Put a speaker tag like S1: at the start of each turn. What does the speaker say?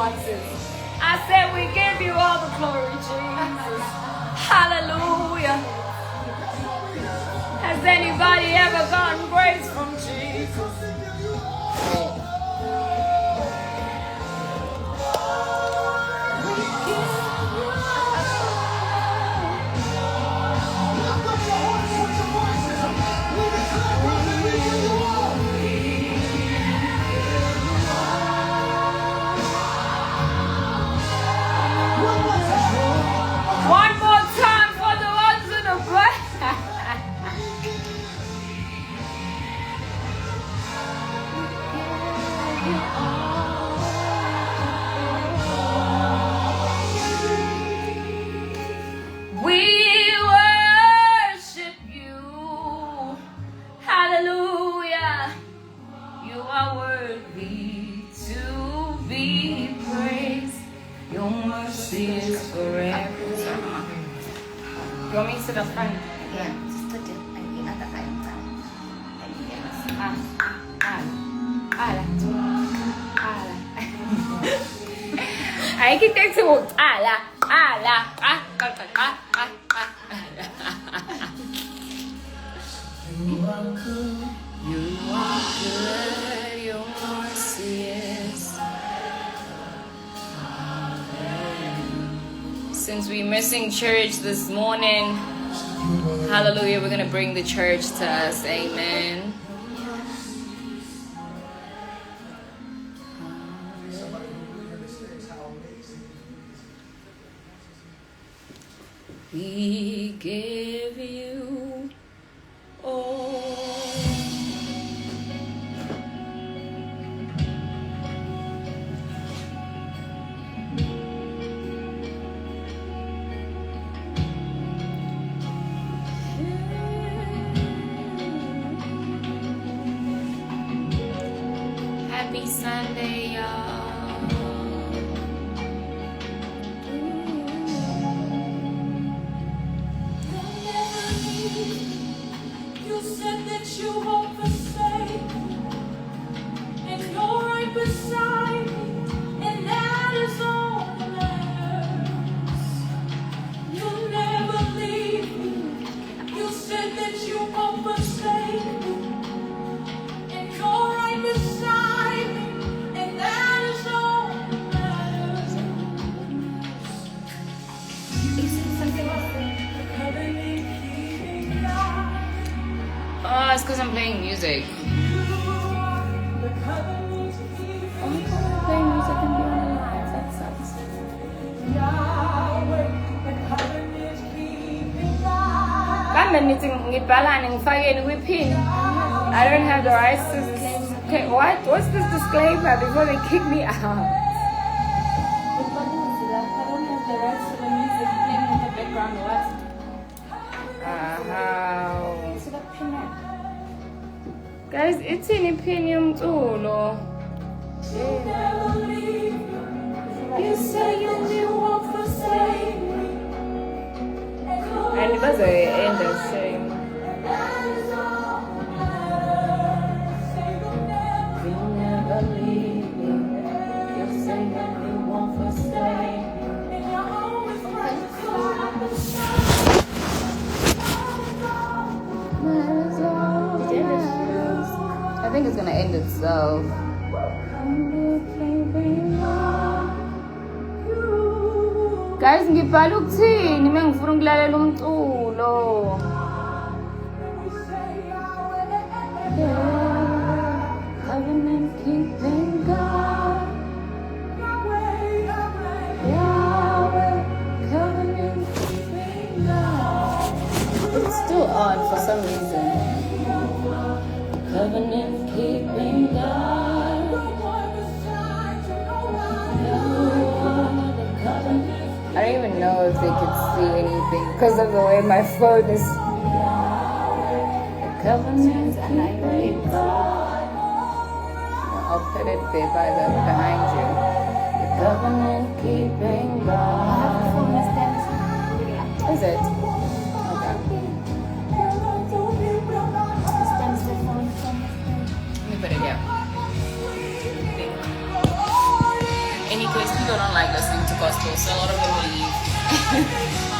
S1: nuances. I said we give you all the glory, Jesus. Hallelujah. Has anybody ever gotten grace from Jesus? One more time for the ones in the back. We worship you. Hallelujah. You are worthy to be praised. Your mercy is forever. You want me to sit up front?
S2: Yeah, just put it like the other item down.
S1: I can take to You are good, your mercy is. Since we're missing church this morning, hallelujah, we're going to bring the church to us. Amen. We give you all. Happy Sunday, y'all.
S3: You said that you won't forsake me, and you're right beside me, and that is all that matters. You'll never leave me. You said that you won't forsake me, and you're right beside me, and that is all that matters. Is it something else? Covenant keeping God.
S1: Oh, it's because I'm playing music. Only because I'm playing music and be on the live. That sucks. Kambe nithi ngibhalane ngifakeni kwi-pin. I don't have the rights to this. Okay, what? What's this disclaimer before they kick me out?
S3: I don't have the rights to the music playing in the background or what?
S1: Guys, ithini pin yomculo?
S3: You say you won't forsake me.
S1: And bazoyenza shame. You'll never leave me. You say you won't forsake me.
S3: And you're always right beside me.
S1: I think it's gonna end itself. Guys, ngibhala ukuthini mengifuna ukulalela umculo? Covenant keeping God. Yahweh, covenant keeping God. It's still on for some reason. Covenant keeping God. I don't even know if they could see anything because of the way my phone is. The covenant keeping God. I'll put it there behind you. The covenant keeping God. Is it? Okay. Let me put it here. Any questions?
S4: people don't like listening to gospel, so a lot of them will leave.